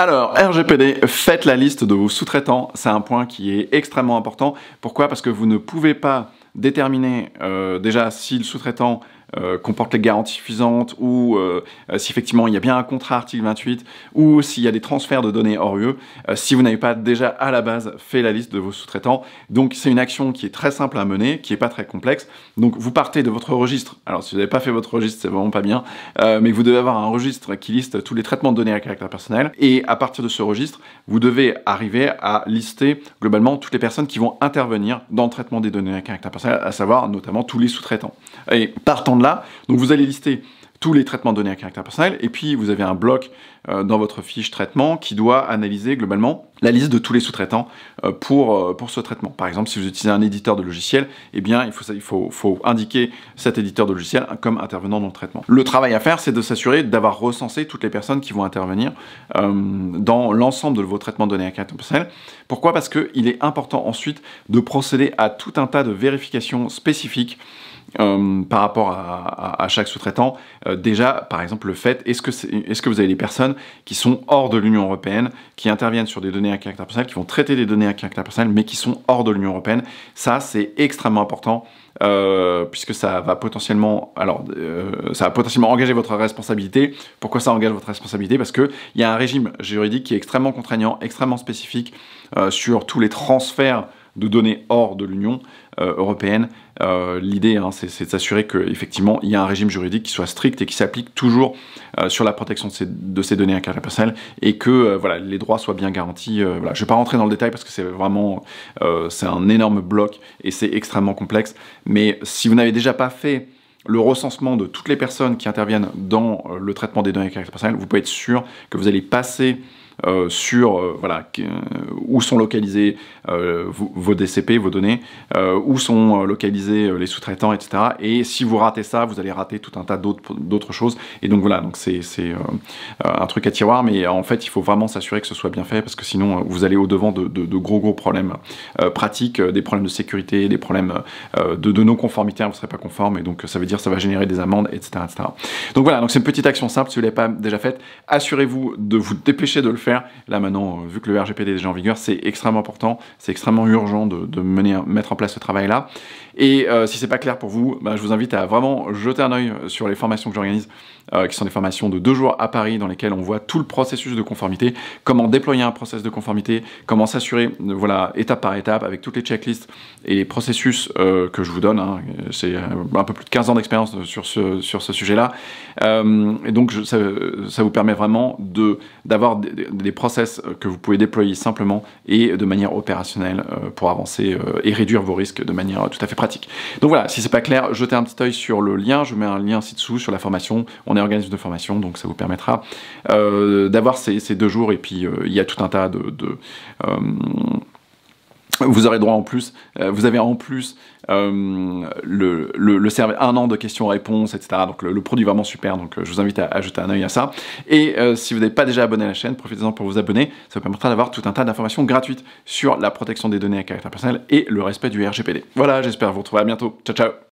Alors, RGPD, faites la liste de vos sous-traitants. C'est un point qui est extrêmement important. Pourquoi? Parce que vous ne pouvez pas déterminer déjà si le sous-traitant comporte les garanties suffisantes ou si effectivement il y a bien un contrat article 28 ou s'il y a des transferts de données hors UE, si vous n'avez pas déjà à la base fait la liste de vos sous-traitants. Donc c'est une action qui est très simple à mener, qui n'est pas très complexe. Donc vous partez de votre registre. Alors si vous n'avez pas fait votre registre, c'est vraiment pas bien, mais vous devez avoir un registre qui liste tous les traitements de données à caractère personnel. Et à partir de ce registre, vous devez arriver à lister globalement toutes les personnes qui vont intervenir dans le traitement des données à caractère personnel, à savoir notamment tous les sous-traitants. Et partant de là, donc vous allez lister tous les traitements de données à caractère personnel, et puis vous avez un bloc dans votre fiche traitement qui doit analyser globalement la liste de tous les sous-traitants pour ce traitement. Par exemple, si vous utilisez un éditeur de logiciel, eh bien, il faut indiquer cet éditeur de logiciel comme intervenant dans le traitement. Le travail à faire, c'est de s'assurer d'avoir recensé toutes les personnes qui vont intervenir dans l'ensemble de vos traitements de données à caractère personnel. Pourquoi? Parce qu'il est important ensuite de procéder à tout un tas de vérifications spécifiques par rapport à chaque sous-traitant. Déjà, par exemple, le fait, est-ce que vous avez des personnes qui sont hors de l'Union européenne, qui interviennent sur des données à caractère personnel, qui vont traiter des données à caractère personnel, mais qui sont hors de l'Union européenne? Ça, c'est extrêmement important, puisque ça va potentiellement, engager votre responsabilité. Pourquoi ça engage votre responsabilité? Parce qu'il y a un régime juridique qui est extrêmement contraignant, extrêmement spécifique sur tous les transferts de données hors de l'Union européenne. L'idée, c'est de s'assurer qu'effectivement, il y a un régime juridique qui soit strict et qui s'applique toujours sur la protection de ces données à caractère personnel et que voilà, les droits soient bien garantis. Voilà. Je ne vais pas rentrer dans le détail parce que c'est vraiment c'est un énorme bloc et c'est extrêmement complexe. Mais si vous n'avez déjà pas fait le recensement de toutes les personnes qui interviennent dans le traitement des données à caractère personnel, vous pouvez être sûr que vous allez passer sur où sont localisés vos DCP, vos données, où sont localisés les sous-traitants, etc. Et si vous ratez ça, vous allez rater tout un tas d'autres choses. Et donc voilà, donc c'est un truc à tiroir, mais en fait, il faut vraiment s'assurer que ce soit bien fait, parce que sinon, vous allez au-devant de gros problèmes pratiques, des problèmes de sécurité, des problèmes de non-conformité, vous ne serez pas conforme, et donc ça veut dire que ça va générer des amendes, etc. etc. Donc voilà, donc c'est une petpetite action simple, si vous ne l'avez pas déjà faite, assurez-vous de vous dépêcher de le faire. Là maintenant, vu que le RGPD est déjà en vigueur, c'est extrêmement important, c'est extrêmement urgent de mettre en place ce travail-là. Et si c'est pas clair pour vous, je vous invite à vraiment jeter un œil sur les formations que j'organise, qui sont des formations de 2 jours à Paris, dans lesquelles on voit tout le processus de conformité, comment déployer un process de conformité, comment s'assurer, voilà, étape par étape, avec toutes les checklists et les processus que je vous donne. C'est un peu plus de 15 ans d'expérience sur ce sujet-là. Et donc ça vous permet vraiment d'avoir des process que vous pouvez déployer simplement et de manière opérationnelle pour avancer et réduire vos risques de manière tout à fait pratique. Donc voilà, si c'est pas clair, jetez un petit œil sur le lien, je mets un lien ci-dessous sur la formation. On est organisme de formation, donc ça vous permettra d'avoir ces 2 jours, et puis il y a tout un tas vous aurez droit en plus, vous avez en plus le service 1 an de questions-réponses, etc. Donc le produit est vraiment super, donc je vous invite à jeter un œil à ça. Et si vous n'êtes pas déjà abonné à la chaîne, profitez-en pour vous abonner, ça vous permettra d'avoir tout un tas d'informations gratuites sur la protection des données à caractère personnel et le respect du RGPD. Voilà, j'espère vous retrouver à bientôt. Ciao, ciao!